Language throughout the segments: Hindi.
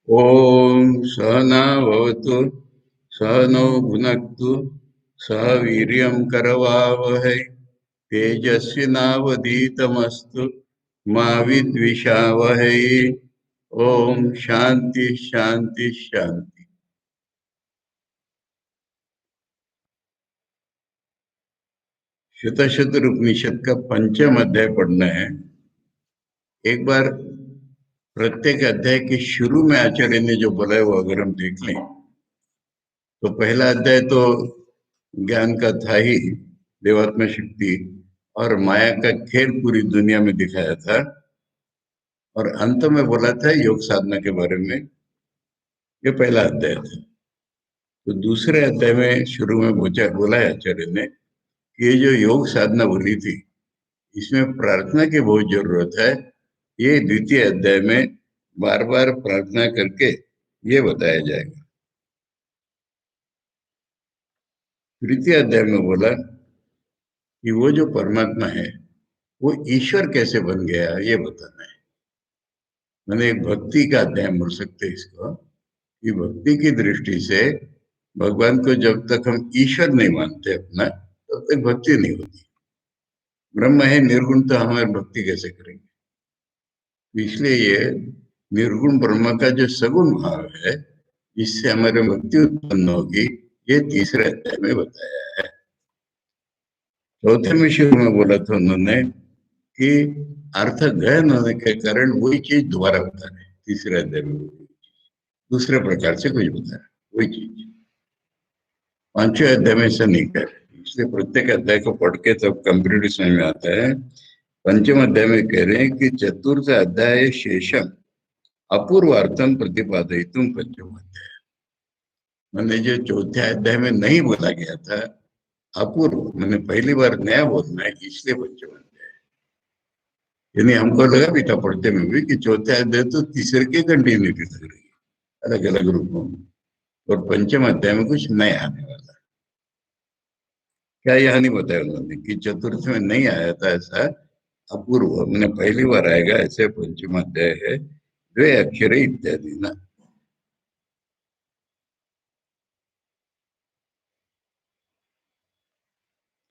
ॐ सहनाववतु सहनौ भुनक्तु सह वीर्यं करवावहै तेजस्विनावधीतमस्तु मा विद्विषावहै। ओम शांति शांति शांति। शतशत उपनिषद का पंचम अध्याय पढ़ना है। एक बार प्रत्येक अध्याय के शुरू में आचार्य ने जो बोला है वो अगर हम देख लें तो पहला अध्याय तो ज्ञान का था ही, देवात्मा शक्ति और माया का खेल पूरी दुनिया में दिखाया था। और अंत में बोला था योग साधना के बारे में। ये पहला अध्याय था। तो दूसरे अध्याय में शुरू में बोला है आचार्य ने कि ये जो योग साधना बोली थी इसमें प्रार्थना की बहुत जरूरत है। ये द्वितीय अध्याय में बार बार प्रार्थना करके ये बताया जाएगा। तृतीय अध्याय में बोला कि वो जो परमात्मा है वो ईश्वर कैसे बन गया ये बताना है। मैंने एक भक्ति का अध्याय बोल सकते हैं इसको कि भक्ति की दृष्टि से भगवान को जब तक हम ईश्वर नहीं मानते अपना तब तक भक्ति नहीं होती। ब्रह्म है निर्गुण तो हमारी भक्ति कैसे करेंगे। तो इसलिए ये निर्गुण ब्रह्म का जो सगुण भाव है जिससे हमारे भक्ति उत्पन्न होगी ये तीसरे अध्याय में बताया है। चौथे में शुरू में बोला था उन्होंने कि अर्थ गहन होने के कारण वही चीज दोबारा बता रहे तीसरे अध्याय में दूसरे प्रकार से कुछ बता रहे वही चीज पांचवें अध्याय में ऐसा नहीं कर रहे। इसलिए प्रत्येक अध्याय को पढ़ के तब कंप्लीट समझ में आता है। पंचम अध्याय में कह रहे हैं कि चतुर्थ अध्याय शेषम अपूर्वार्थम प्रतिपादयितुम पंचम अध्याय। मैंने जो चौथे अध्याय में नहीं बोला गया था अपूर्व मैंने पहली बार नया बोलना है इसलिए पंचम अध्याय। यानी हमको लगा भी था पढ़ते में भी कि चौथे अध्याय तो तीसरे की कंटिन्यूटी लग रही है अलग अलग रूपों में और पंचम अध्याय में कुछ नया आने वाला। क्या यह नहीं बताया उन्होंने कि चतुर्थ में नहीं आया था ऐसा अपूर्व मैंने पहली बार आएगा ऐसे पंचम अध्याय है द्वे अक्षरे इत्यादि ना।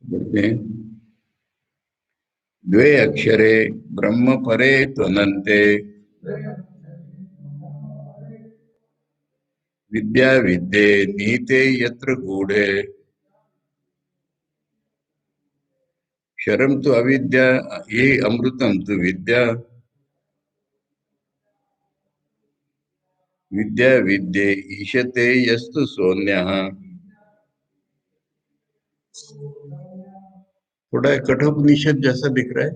बोलते हैं द्वे अक्षरे ब्रह्म परे त्वनन्ते विद्या विद्ये नीते यत्र गूढ़े क्षरम तो अविद्या ये अमृतम तो विद्या विद्या विद्ये ईशते यस्तु सोन्यः। थोड़ा कठोपनिषद जैसा दिख रहा है।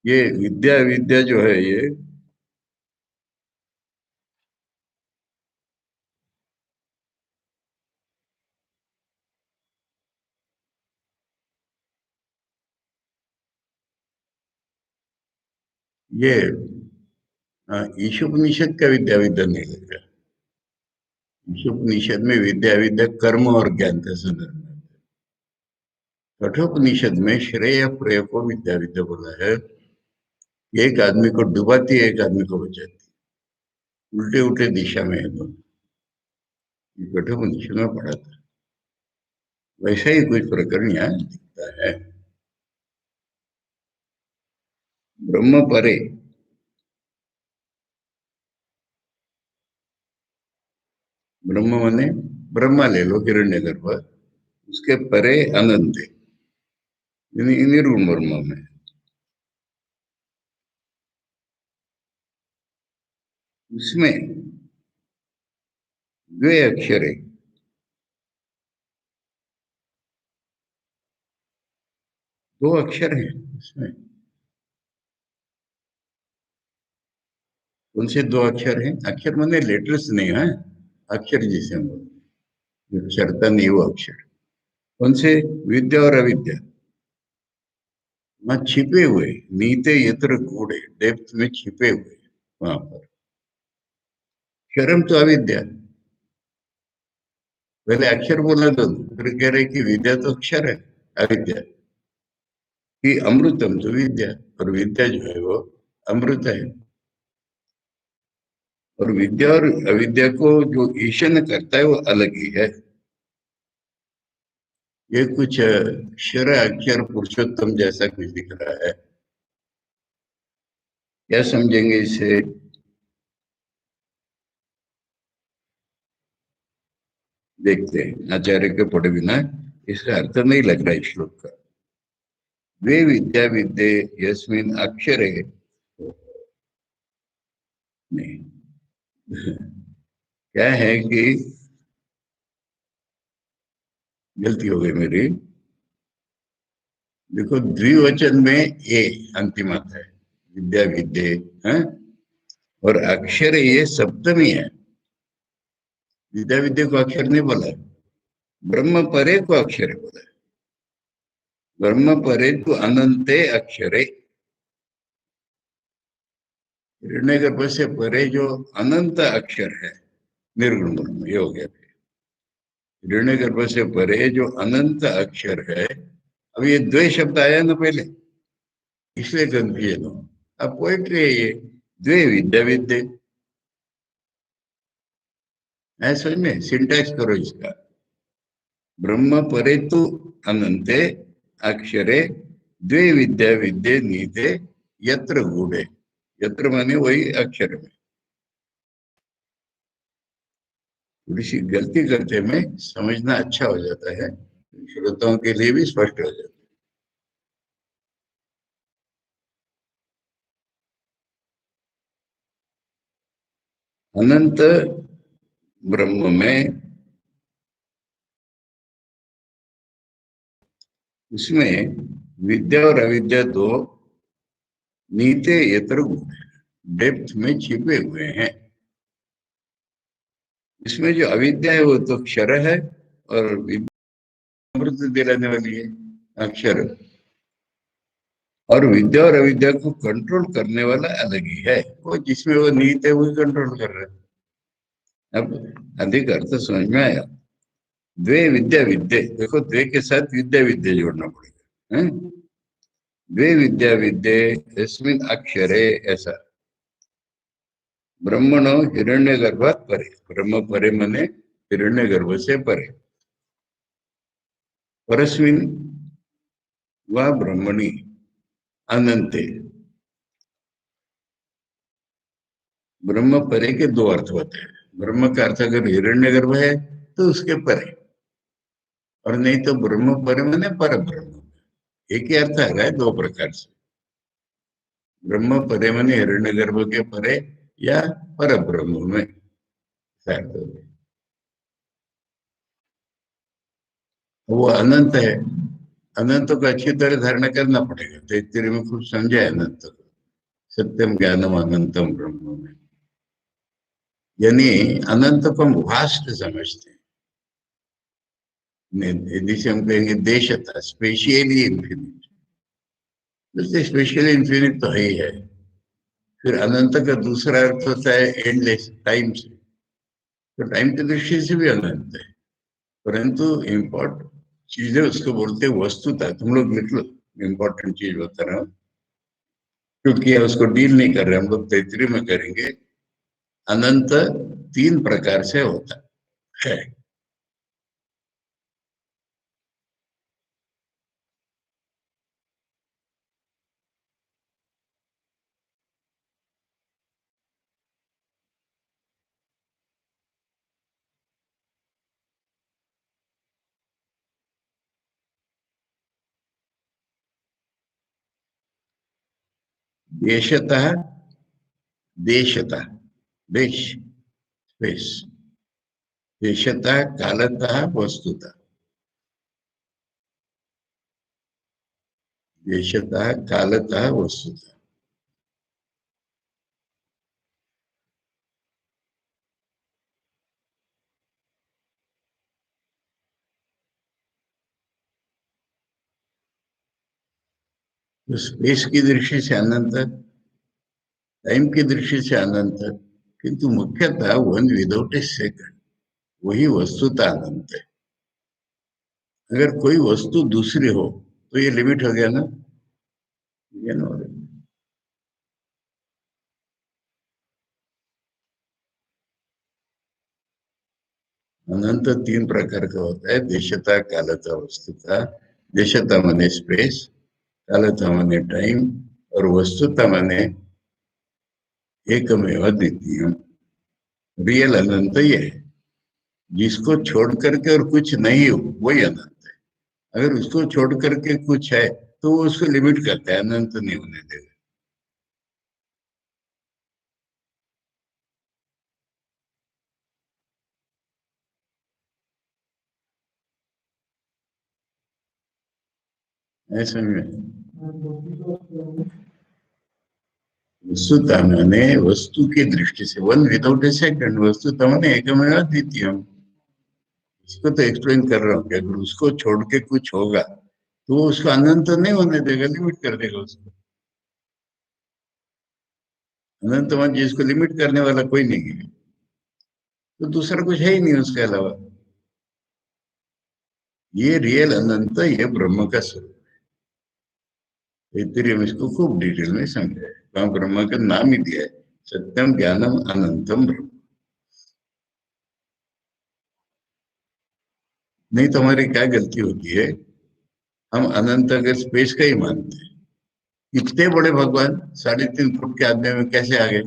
ये विद्या विद्या जो है ये ईशोपनिषद का विद्या विद्या नहीं लग रहा। ईशोपनिषद में विद्या विद्या कर्म और ज्ञान का संदर्भ है। कठोपनिषद में श्रेय प्रेय को विद्या विद्या बोला है। एक आदमी को डुबाती है एक आदमी को बचाती है उल्टे उल्टे दिशा में है दोनों। ये कठोपनिषद में पढ़ा था वैसा ही कुछ प्रकरण यहाँ दिखता है। ब्रह्म परे ब्रह्म माने ब्रह्मा ले लो हिरण्यगर्भ उसके परे अनंत है यानी निर्गुण ब्रह्म में। उसमें द्वे अक्षर है दो अक्षर है उसमें। कौन से दो अक्षर हैं? अक्षर माने लेटर्स नहीं है अक्षर जिसे हम बोलते हैं अक्षरता नहीं वो अक्षर। कौन से? विद्या और अविद्या वहां छिपे हुए नीते यत्र गूढ़े डेप्थ में छिपे हुए वहां पर। शर्म तो अविद्या पहले अक्षर बोला तो फिर कह रहे कि विद्या तो अक्षर है अविद्या कि अमृतम तो विद्या और विद्या जो है वो अमृत है। और विद्या और अविद्या को जो ईशन करता है वो अलग ही है। ये कुछ क्षर अक्षर पुरुषोत्तम जैसा कुछ दिख रहा है। क्या समझेंगे इसे? देखते हैं, आचार्य के पढ़े बिना इसका अर्थ नहीं लग रहा है श्लोक का। वे विद्या विद्ये यस्मिन अक्षरे, नहीं, क्या है कि गलती हो गई मेरी। देखो द्विवचन में ए अंतिम आता है, विद्या विद्ये है, और अक्षर ये सप्तमी है। विद्या विद्या को अक्षर नहीं बोला है, ब्रह्म परे को अक्षर बोला है। ब्रह्म परे तो अनंते अक्षरे, हिरण्यगर्भ से परे जो अनंत अक्षर है, निर्गुण ब्रह्म, ये हो गया। हिरण्यगर्भ से परे जो अनंत अक्षर है। अब ये द्वे शब्द आया ना पहले, इसलिए कंफ्यूजन हो। अब पोएट्री है ये, द्वे विद्या विद्ये, है समझ में? सिंटैक्स करो इसका। ब्रह्म परे तु अनंते अक्षरे द्वे विद्या विद्ये नीते यत्र गूढ़े। यत्र माने वही अक्षर में। थोड़ी सी गलती करते में समझना अच्छा हो जाता है, श्रोताओं के लिए भी स्पष्ट हो जाता है। अनंत ब्रह्म में, उसमें विद्या और अविद्या दो नीते यत्र गूढ़े, डेप्थ में छिपे हुए हैं। इसमें जो अविद्या है वो तो क्षर है, और विद्या अमृत दिलाने वाली है, अक्षर। और विद्या और अविद्या को कंट्रोल करने वाला अलग ही है, वो जिसमें वो नीत है वही कंट्रोल कर रहा है। अब अधिक अर्थ समझ में आया। द्वे विद्या विद्ये, देखो द्वे के साथ विद्या विद्या जोड़ना पड़ेगा, है? द्वे विद्या विद्ये यस्मिन् अक्षरे, ऐसा। ब्रह्मणो हिरण्य गर्भात परे, ब्रह्म परे मने हिरण्य गर्भ से परे। परस्मिन व ब्रह्मणि अनंते, ब्रह्म परे के दो अर्थ होते हैं। ब्रह्म का अर्थ अगर हिरण्य गर्भ है तो उसके परे, और नहीं तो ब्रह्म परे मने पर ब्रह्म। एक ही अर्थ आ रहा है दो प्रकार से। ब्रह्म परे मने हिरण्य गर्भ के परे, या पर ब्रह्म में, अर्थ हो गया। वो अनंत है, अनंत को अच्छी तरह धारणा करना पड़ेगा। तैत्तिरीय में खूब समझा है अनंत को, सत्यम ज्ञानम अनंतम ब्रह्म में। यानी अनंत को हम वास्ट समझते हैं, जिसे हम कहेंगे देशता, स्पेशली इन्फिनिट। वैसे स्पेशली इन्फिनिट तो है ही है। फिर अनंत का दूसरा अर्थ होता है एंडलेस, टाइम से। तो टाइम की दृष्टि से भी अनंत है, परंतु इम्पोर्ट चीजें उसको बोलते हैं वस्तुता। तुम लोग लिख लो, इम्पोर्टेंट चीज बता रहा हूँ, क्योंकि उसको डील नहीं कर रहे हम लोग, तैतरी में करेंगे। अनंत तीन प्रकार से होता है। देशतः, देशतः, देश, स्पेस। देशतः कालतः वस्तुतः, देशतः कालतः वस्तुतः। तो स्पेस की दृष्टि से अनंत, टाइम की दृष्टि से अनंत, किंतु मुख्यतः वन विदाउट ए सेकंड, वही वस्तुतः अनंत है। अगर कोई वस्तु दूसरी हो तो ये लिमिट हो गया ना, ये ना। अनंत तीन प्रकार का होता है, देशता, कालता, वस्तुता। देशता माने स्पेस, कालता माने टाइम, और वस्तुता माने एकमेव द्वितीय। रियल अनंत ये है, जिसको छोड़ करके और कुछ नहीं हो वही अनंत है। अगर उसको छोड़ करके कुछ है तो वो उसको लिमिट करता है, अनंत नहीं होने देगा। ऐसे में वस्तुता माने वस्तु की दृष्टि से, वन विदाउट ए सेकंड, वस्तुता माने एकमेव द्वितीय। इसको तो एक्सप्लेन कर रहा हूँ कि अगर उसको छोड़ के कुछ होगा तो वो उसको अनंत नहीं होने देगा, लिमिट कर देगा उसको। अनंत मान जिसको लिमिट करने वाला कोई नहीं है, तो दूसरा कुछ है ही नहीं उसके अलावा। ये रियल अनंत, ये ब्रह्म का स्वरूप। तैत्तिरीय में इसको खूब डिटेल में समझा है, वहां ब्रह्म का नाम ही दिया है, सत्यम ज्ञानम अनंतम ब्रह्म। नहीं तो हमारी क्या गलती होती है, हम अनंत अगर स्पेस का ही मानते हैं, इतने बड़े भगवान 3.5 फुट के आदमी में कैसे आ गए?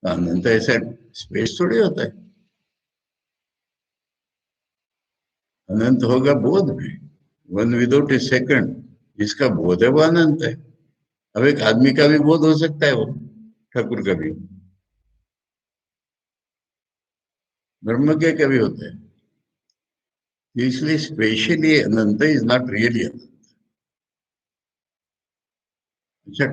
अनंत ऐसा स्पेस थोड़ी होता है। अनंत होगा बोध भी, वन विदाउट ए सेकंड। जिसका बोध है वो अनंत है। अब एक आदमी का भी बोध हो सकता है, वो ठाकुर का भी, ब्रह्म के कभी होता है। इसलिए स्पेशली अनंत इज नॉट रियली अनंत। अच्छा,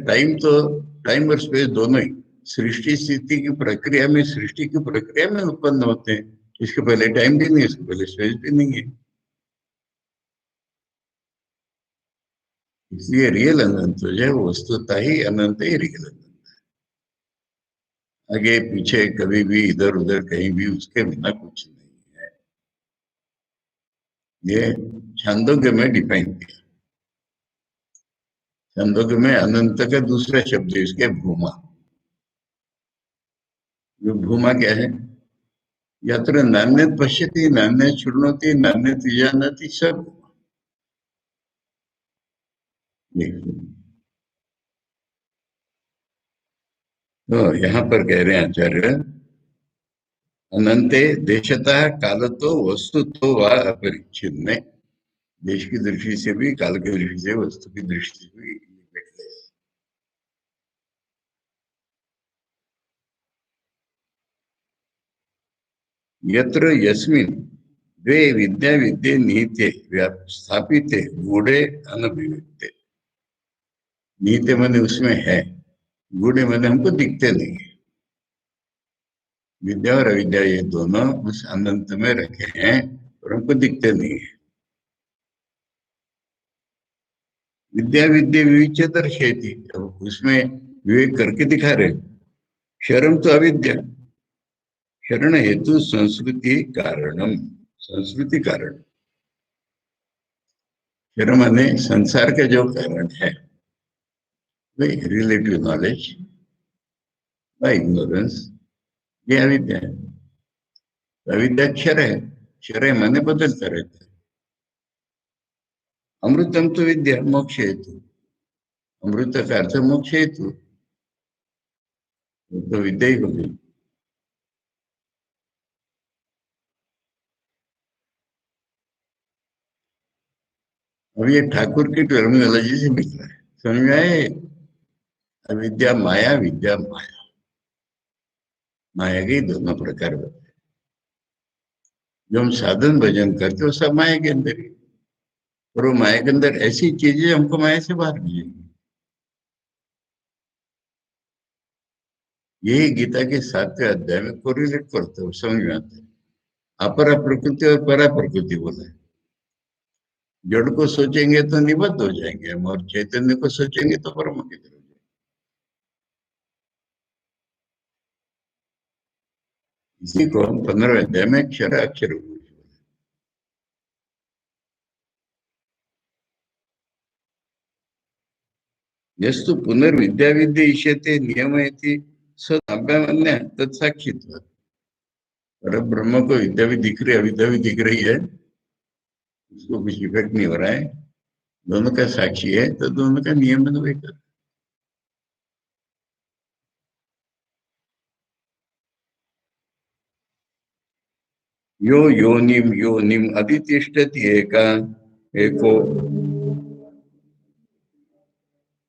टाइम और स्पेस दोनों ही सृष्टि स्थिति की प्रक्रिया में, सृष्टि की प्रक्रिया में उत्पन्न होते हैं। इसके पहले टाइम भी नहीं है, इसके पहले स्पेस भी नहीं है। इसलिए रियल अनंत जो है वो वस्तुतः ही अनंत ही रियल अनंत। आगे पीछे कभी भी इधर उधर कहीं भी उसके बिना कुछ नहीं है। ये छांदोग्य में डिफाइन किया। छांदोग्य में अनंत का दूसरा शब्द है इसके भूमा। जो भूमा क्या है? यत्र नान्यत पश्यति, नान्यत शृणोति, नान्यत जानति, सब। तो यहाँ पर कह रहे हैं आचार्य, अनंते देशतः कालतो वस्तुतो व अपरिच्छिन्न। देश की दृष्टि से भी, काल की दृष्टि से, वस्तु की दृष्टि से भी यत्र यस्मिन् द्वे विद्या विद्ये निहिते स्थापिते गूढ़े अनभिव्यक्ते। निहिते मैंने उसमें है, गूढ़े मैंने हमको दिखते नहीं है। विद्या और अविद्या ये दोनों उस अनंत में रखे हैं और हमको दिखते नहीं है। विद्या विद्या विविच्य दर्शयति, उसमें विवेक करके दिखा रहे। शरम तो अविद्या, शरण हेतु संस्कृति कारणम, संस्कृति कारण। शरण माने संसार के जो कारण है, वही रिलेटिव नॉलेज बाय इग्नोरेंस, ये अविद्या है। अविद्या क्षर है, क्षर है माने बदलता रहता है। अमृतम तो विद्या मोक्ष हेतु, अमृत का अर्थ मोक्ष हेतु, तो विद्या ही होगी। अब ये ठाकुर की टर्मिनोलॉजी से मिल रहा है, समझ में आए? अविद्या माया, विद्या माया। माया के दोनों प्रकार होते हैं। जो हम साधन भजन करते हो सब माया के अंदर ही। और वो माया के अंदर ऐसी चीजें हमको माया से बाहर मिलेंगी। यही गीता के 7वें अध्याय में कोरिलेट करते हो, समझ में आता है। अपरा प्रकृति और परा प्रकृति बोला है। जड़ को सोचेंगे तो निबद्ध हो जाएंगे हम, और चैतन्य को सोचेंगे तो परम की तरफ जाएंगे। इसी को हम 15वें अध्याय में अक्षर अक्षर यस्तु पुनर्विद्या विद्या इष्यते नियमयति सदभ्यामन्य तत्साक्षित्व। पर ब्रह्म को विद्या भी दिख रही है, अविद्या भी दिख रही है, उसको कुछ इफेक्ट नहीं हो रहा है, दोनों का साक्षी है, तो दोनों का नियमन वही कर। यो योनिम योनिम अधितिष्ठति एका एको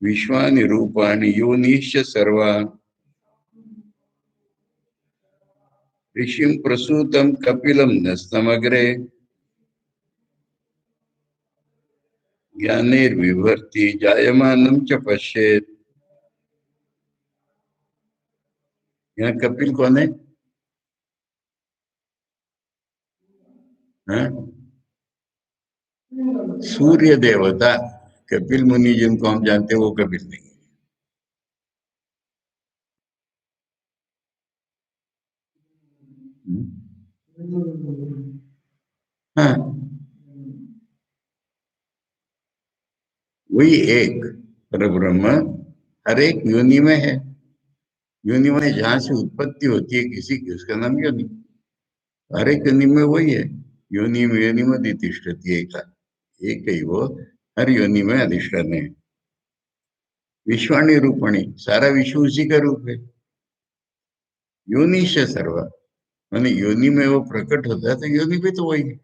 विश्वानि रूपाणि योनिश्च सर्वा ऋषिं प्रसूतं कपिलं नस्तमग्रे ज्ञानेर्विभर्ति जायमानं च पश्येत्। यहाँ कपिल कौन है? हाँ? सूर्य देवता। कपिल मुनि जिनको हम जानते हैं वो कपिल नहीं है। हाँ, वही एक परब्रह्म हर एक योनि में है। योनि में जहां से उत्पत्ति होती है किसी की, उसका नाम योनि। हर एक योनि में वही है। योनि में योनि में तिष्ठति एक ही वो हर योनि में अधिष्ठान है। विश्वाणी रूपणी, सारा विश्व उसी का रूप है। योनि से सर्व, माने योनि में वो प्रकट होता है, तो योनि भी तो वही है।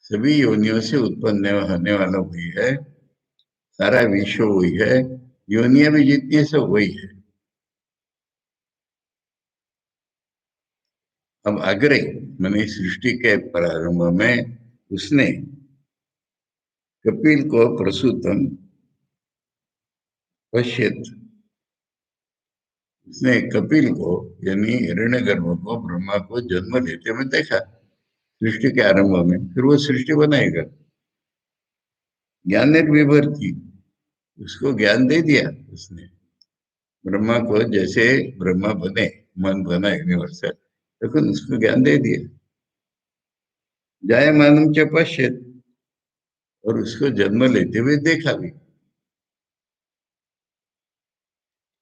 सभी योनियों से उत्पन्न होने वाला वही है, सारा विश्व वही है, योनिया भी जितनी है सब वही है। अब अग्रे मैंने सृष्टि के प्रारंभ में उसने कपिल को प्रसूतम पश्यत, उसने कपिल को यानी हिरण्यगर्भ को ब्रह्मा को जन्म लेते हुए देखा सृष्टि के आरंभ में, फिर वो सृष्टि बनाएगा। ज्ञान विभर्ति, उसको ज्ञान दे दिया उसने ब्रह्मा को, जैसे ब्रह्मा बने, मन बना यूनिवर्सल, लेकिन उसको ज्ञान दे दिया। जायमानम च पश्यत, और उसको जन्म लेते हुए देखा भी।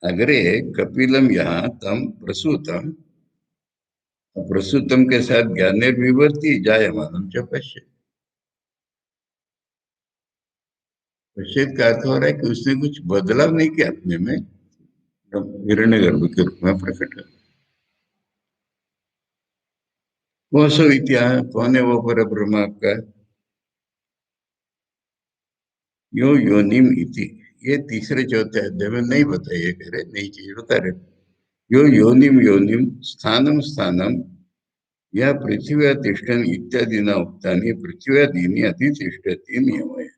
अग्रे कपिलम यहाँ तम प्रसूतम, प्रसूतम के साथ ज्ञानेर विवर्ती जायमानम च पश्यत। पश्चित का अर्थ हो रहा है कि उसने कुछ बदलाव नहीं किया अपने में, हिरण्यगर्भ के रूप में प्रकट है। वो सो इतिहास कौन है वो पर ब्रह्म आपका? यो योनिम इति, ये तीसरे चौथे अध्याय में नहीं बताइए, कह रहे नई चीज बता रहे। यो योनिम योनिम स्थानम स्थानम या पृथ्वी तिष्ठन इत्यादि न उक्तानि पृथ्व्यादीनि अधितिष्ठति नियमः।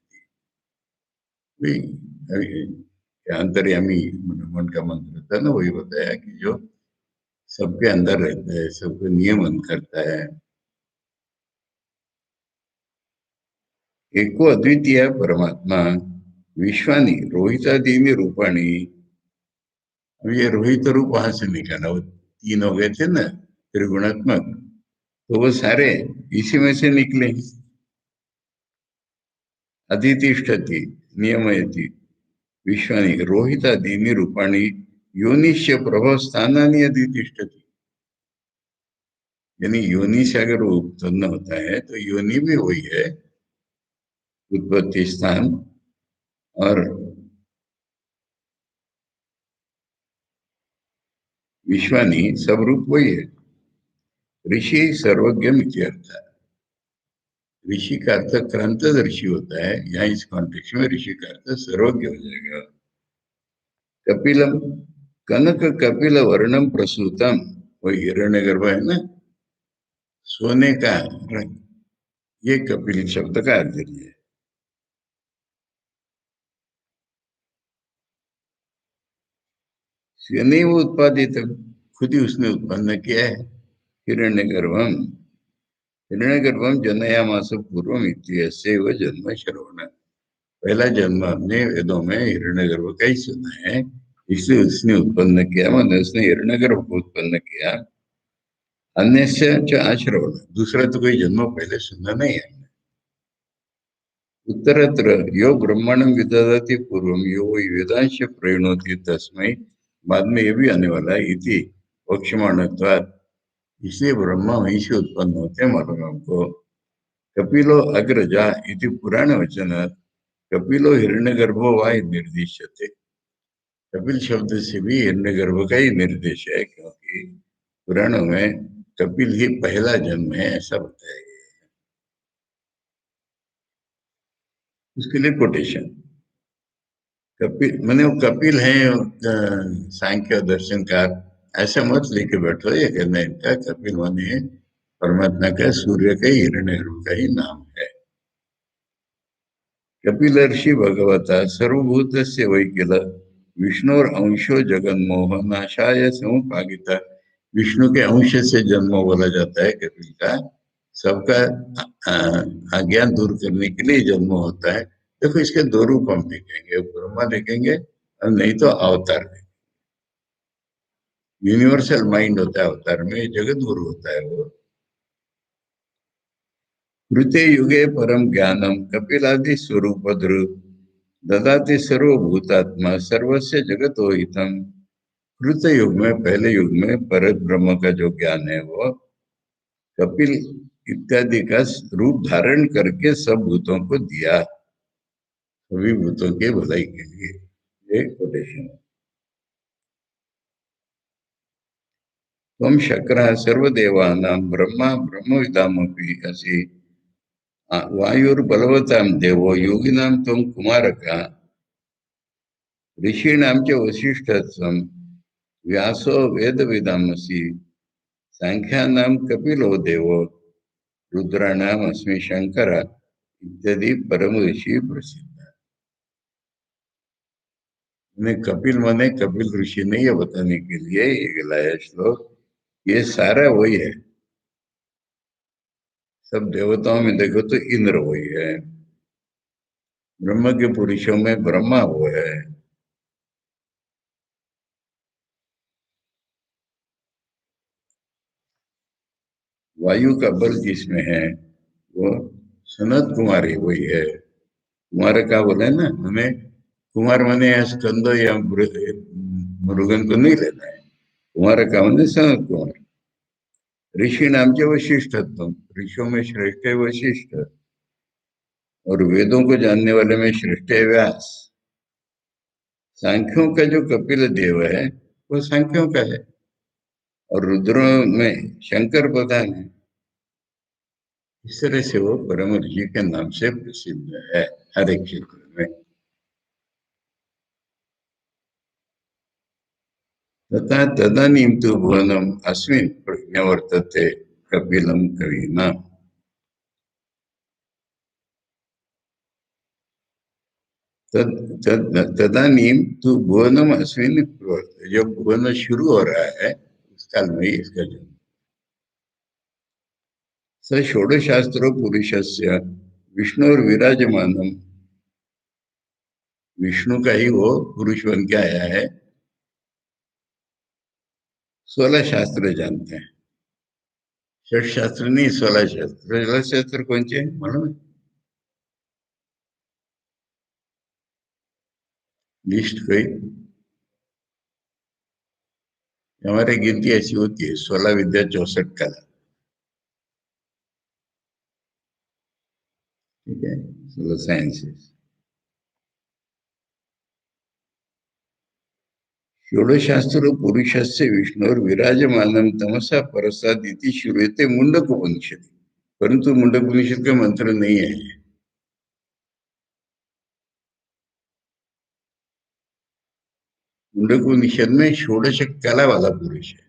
अंतर्यामी मन का मंत्र था ना, वही बताया कि जो सबके अंदर रहता है, सबको नियमन करता है। एको अद्वितीय परमात्मा विश्वानी रोहितादीनि रूपाणी। अब ये रोहित रूप वहां से निकाला, वो तीन हो गए थे ना त्रिगुणात्मक, तो वो सारे इसी में से निकले। अधितिष्ठति नियमयति विश्वानी रोहितादीनि रूपाणी योनिश्य प्रभव स्थानानि अधितिष्ठति। यानी योनि से अगर वो उत्पन्न होता है तो योनि भी वही है, उत्पत्ति स्थान, और विश्वानी सब रूप वही है। ऋषि सर्वज्ञ इत्यर्थ, ऋषि का अर्थ क्रांतदर्शी होता है, यहाँ इस कॉन्टेक्स्ट में ऋषि का अर्थ सर्वज्ञ हो जाएगा। कपिलम, कनक कपिल वर्णम प्रसूतम, वो हिरण्यगर्भ है ना, सोने का रंग, ये कपिल शब्द का अर्थ है। नहीं वो उत्पादित, खुद ही उसने उत्पन्न किया है। हिरण्यगर्भम, हिरण्यगर्भम जनयामास पूर्वम इत्यस्य व जन्म श्रवण, पहला जन्म हमने वेदों में हिरण्यगर्भ का ही सुना है, इसलिए उसने उत्पन्न किया, मैंने उसने हिरण्यगर्भ को उत्पन्न किया। अन्य से आश्रवण, दूसरा तो कोई जन्म पहले सुना नहीं है। उत्तरत्र यो ब्रह्मांडम विदधाति पूर्वम यो वही वेदांश प्रेरणोति तस्मै, बाद में ये भी आने वाला है, इति पक्षमाणत्वात्, इसलिए ब्रह्मा वहीं से उत्पन्न होते हैं, मालूम है हमको। कपिलो अग्रजा इति पुराण वचनात् कपिलो हिरण्यगर्भो वा निर्दिश्यते। कपिल शब्द से भी हिरण्यगर्भ का ही निर्देश है, क्योंकि पुराणों में कपिल ही पहला जन्म है ऐसा बताया गया है। उसके लिए कोटेशन, कपिल मैंने वो कपिल है सांख्य दर्शनकार, ऐसा मत लेके बैठो। ये कहना इनका कपिल माने परमात्मा का, सूर्य का, हिरण्यगर्भ का ही नाम है। कपिलर्षि भगवता सर्वभूतस्य वै किल विष्णुर अंशो जगन्मोहनाशाय समुपागिता। विष्णु के अंश से जन्म बोला जाता है कपिल का, सबका अज्ञान दूर करने के लिए जन्म होता है। देखो इसके दो रूप हम देखेंगे, ब्रह्मा देखेंगे और नहीं तो अवतार देखेंगे। यूनिवर्सल माइंड होता है अवतार में, जगत गुरु होता है वो। कृते युगे परम ज्ञानम कपिलादि स्वरूप ददाति सर्वभूतात्मा सर्वस्य जगतो हितम। कृत युग में, पहले युग में पर ब्रह्म का जो ज्ञान है वो कपिल इत्यादि का रूप धारण करके सब भूतों को दिया, सभी भूतों के भलाई के लिए। ये कोटेशन। तम शक्र सर्वदेवानां ब्रह्मा ब्रह्मविदामपि असि वायुर्बलवतां देवो योगिनां त्वं कुमारका ऋषीणां च वसिष्ठत्वं व्यासो वेदविदामसि सांख्यानां कपिलो देवो रुद्राणाम अस्मि शंकर इत्यादि परम ऋषि प्रसिद्ध। ने कपिल माने कपिल ऋषि ने ये बताने के लिए ये लाया श्लोक, ये सारा वही है। सब देवताओं में देखो तो इंद्र वही है, ब्रह्म के पुरुषों में ब्रह्मा वो है, वायु का बल जिसमें है वो सनत कुमारी वही है। कुमार का बोले ना हमें, कुमार माने स्कंद या मुरुगन को नहीं लेना है। कुमार का माने सनत कुमार। ऋषि नाम के वशिष्ठत्व, ऋषियों में श्रेष्ठ है वशिष्ठ, और वेदों को जानने वाले में श्रेष्ठ है व्यास। सांख्यों का जो कपिल देव है वो सांख्यों का है, और रुद्रों में शंकर प्रधान है। इस तरह से वो परम ऋषि के नाम से प्रसिद्ध है हर एक क्षेत्र में। तथा तदनीम तो भुवनम अस्मिन् प्रज्ञावर्तते कपिलम कवीना। तदानीम तो भुवनम अस्मिन् प्रवर्तते, जब भुवन शुरू हो रहा है उस काल में ही इसका जन्म। स षोडशास्त्रो पुरुषस्य विष्णुर्विराजमानम, विष्णु का ही वो पुरुष बन के आया है। 16 शास्त्र जानते हैं, षट शास्त्र नहीं 16 शास्त्र। 16 शास्त्र कौन से मालूम है? लिस्ट कोई, हमारे गिनती ऐसी होती है 16 विद्या 64 कला, ठीक है, 16 साइंसेस। षोडशास्त्र पुरुषस्य विष्णुर्विराजमानम तमसा परसाद इति श्रूयते मुंडक उपनिषद, परंतु मुंडक उपनिषद का मंत्र नहीं है। मुंडक उपनिषद में षोडश कला वाला पुरुष है।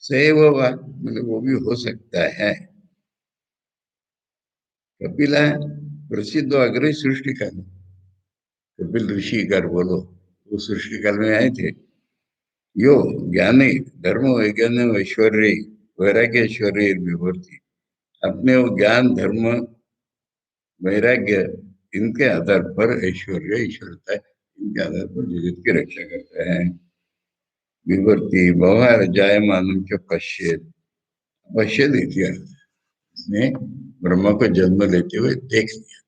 सैव मतलब वो भी हो सकता है। कपिला प्रसिद्ध अग्रही सृष्टि काल, कपिल ऋषि कर बोलो, वो सृष्टि काल में आए थे। यो ज्ञाने धर्म वैज्ञान ऐश्वर्य वैराग्य ऐश्वर्य विभूति, अपने वो ज्ञान धर्म वैराग्य इनके आधार पर ऐश्वर्य ईश्वरता इनके आधार पर जगत की रक्षा करता है। विवर्ती व्यवहार जायमान के पश्चित, पश्चित इतिहास ने ब्रह्मा को जन्म लेते हुए देख लिया।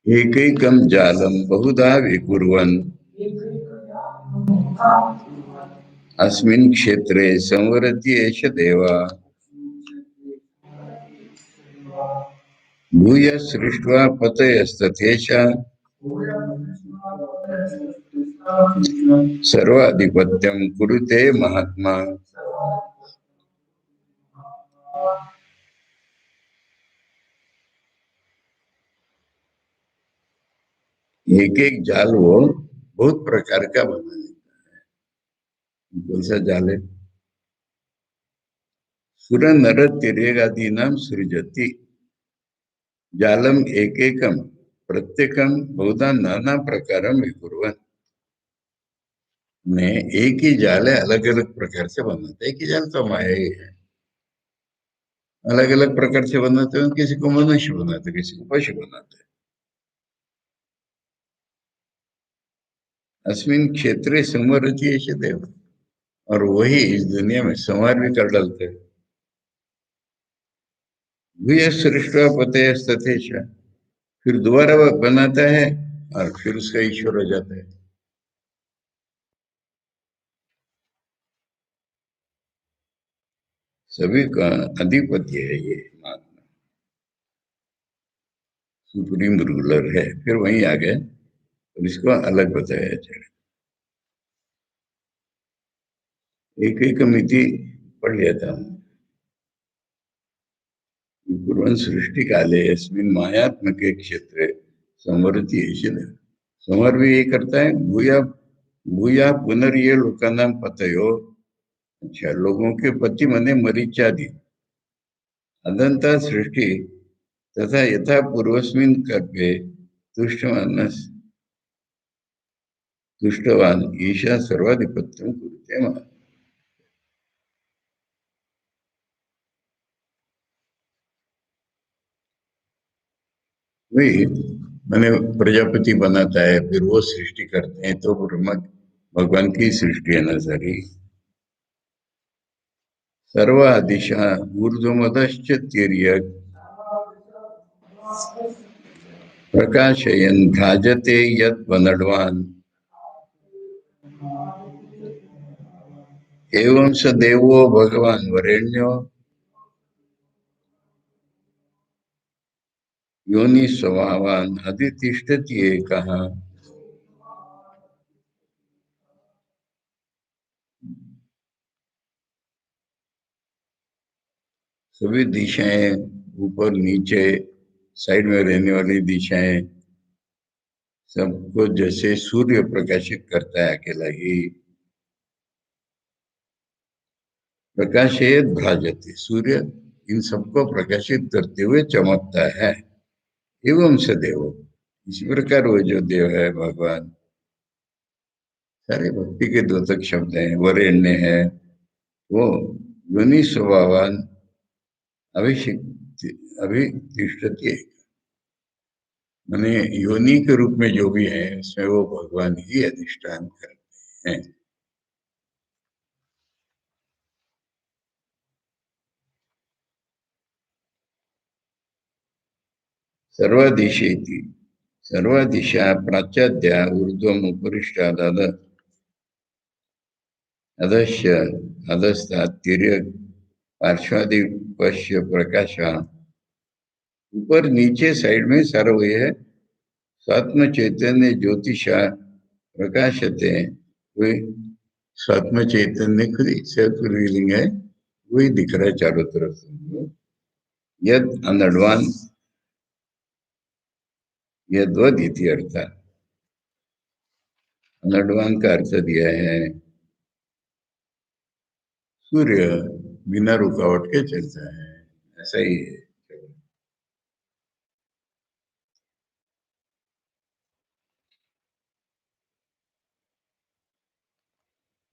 एकैकं जालं बहुधा विकुर्वन् अस्मिन् क्षेत्रे संवरति एष देवा भूय सृष्ट्वा पतयस्तथेष सर्वाधिपत्यं कुरुते महात्मा। एक एक जाल वो बहुत प्रकार का बना लेता है। कौन सा जाल है? सुर नर तिर्यगादि नाम सृजति जालम एकेकम प्रत्येकम बहुधा नाना प्रकारम विकुर्वन्। में एक ही जाल है, अलग अलग प्रकार से बनाते हैं। एक ही जाल तो माया ही है, अलग अलग प्रकार से बनाते हैं। किसी को मनुष्य बनाते, किसी को पशु बनाते। अस्मिन क्षेत्रे संवरति ऐसे देव, और वही इस दुनिया में संवार भी कर डालते हैं। भूय सृष्टवा पतयस्तथेष, फिर दोबारा वह बनाता है और फिर उसका ईश्वर हो जाता है। सभी का अधिपति है ये महात्मा, सुप्रीम रूलर है। फिर वहीं आ गए और इसको अलग बताया जाए। एक एक मिति पढ़ लिया था। कुर्वन् सृष्टि काले अस्मिन् मायात्मके क्षेत्रे संवरति ऐसे देव। संवर भी यही करता है। भूया भूया पुनर्ये लोकानां पतयो, अच्छा लोगों के पति मने मरीचादि अदंता सृष्टि तथा यथा पूर्वस्मिन् कल्पे तुष्टवान् तुष्टवान ईशा सर्वाधिपत्यं कुरुते महा। वही मैंने प्रजापति बनाता है, फिर वो सृष्टि करते हैं, तो ब्रह्मा भगवान की सृष्टि है ना सारी। सर्वादिशा ऊर्ध्वमदश्च तिर्यक् प्रकाशयन् भ्राजते यत् वनड्वान् एवं स देवो भगवान वरेण्यो योनि स्वभावान अधितिष्ठति एकः। सभी दिशाएं, ऊपर नीचे साइड में रहने वाली दिशाएं, सबको जैसे सूर्य प्रकाशित करता है अकेला ही। प्रकाशयत भ्राजते, सूर्य इन सबको प्रकाशित करते हुए चमकता है। एवं से देव, इसी प्रकार वो जो देव है भगवान, सारे भक्ति के द्योतक शब्द हैं। वरेण्य है वो, योनि स्वभावान अभिषिक्त अभितिष्ठति, माने योनि के रूप में जो भी है उसमें वो भगवान ही अधिष्ठान करते हैं। सर्वादिशेति, सर्वादिशा प्राच्याद्या ऊर्ध्वम उपरिष्टाद अधश्य अधस्तात् तिर्यक् पार्श्वादिपश्य प्रकाश, ऊपर नीचे साइड में सारा वही है। स्वात्म चैतन्य ज्योतिषा प्रकाशते, वही स्वात्म चैतन्य खुद ही सेल्फ रिवीलिंग है, वही दिख रहा है चारों तरफ से। यद अनडवान, यद्वद इति अर्थ, अनडवान का अर्थ दिया है सूर्य बिना रुकावट के चलता है, ऐसा ही है।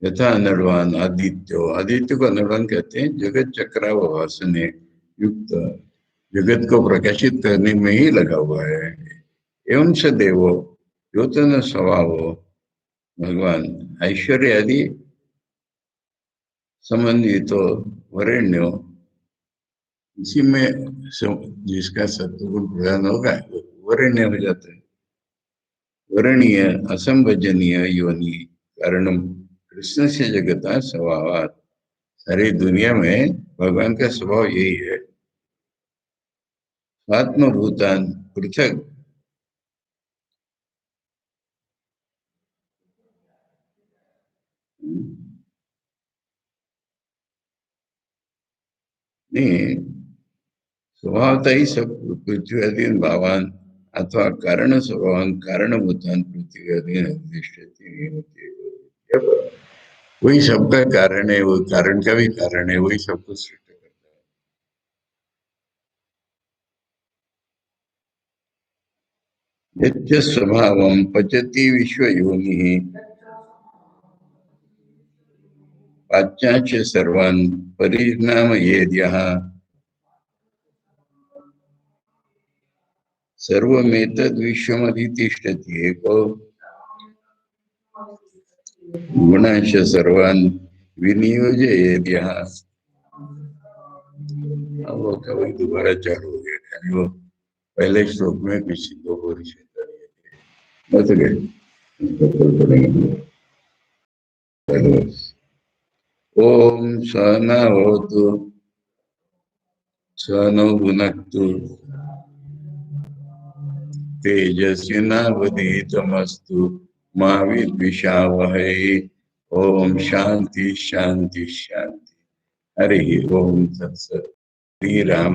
यथा अनर्वाण आदित्यो, आदित्य को अनर्वाण कहते हैं। जगत चक्रावासने युक्त, जगत को प्रकाशित करने में ही लगा हुआ है। एवं से देवो योतन स्वभाव भगवान ऐश्वर्य आदि संबंधित हो वरेण्यो, इसी में जिसका सत्वगुण प्रधान होगा वरेण्य हो जाता है। वरणीय असंभजनीय योनि कारणम कृष्ण से जगता स्वभावात। सारी दुनिया में भगवान का स्वभाव यही है। आत्मभूतान पृथक नहीं, स्वभावता ही सब पृथ्वी अधीन भावान अथवा कारण स्वभावान कारणभूतान पृथ्वी अधीन अधिष्ठित वही सबका कारण है, वो कारण का भी कारण है, वही सब कुछ सृष्टि करता है। यच्च स्वभावम पचति विश्व योनि पाच्चाच सर्वान् परिणामयेद्यः सर्वमेतद्विश्वमधितिष्ठति एको गुणांश सर्वान् विनियोजयेद्यः। अब वो कभी दोबारा चालू हो गया, खाली वो पहले श्लोक में कुछ दो परिचय बस गए। ओम सहना भवतु सहनौ भुनक्तु तेजस्विनावधीतमस्तु मा विद्विषावहै। ओम शांति शांति शांति। हरि ओम तत्सत्। श्री राम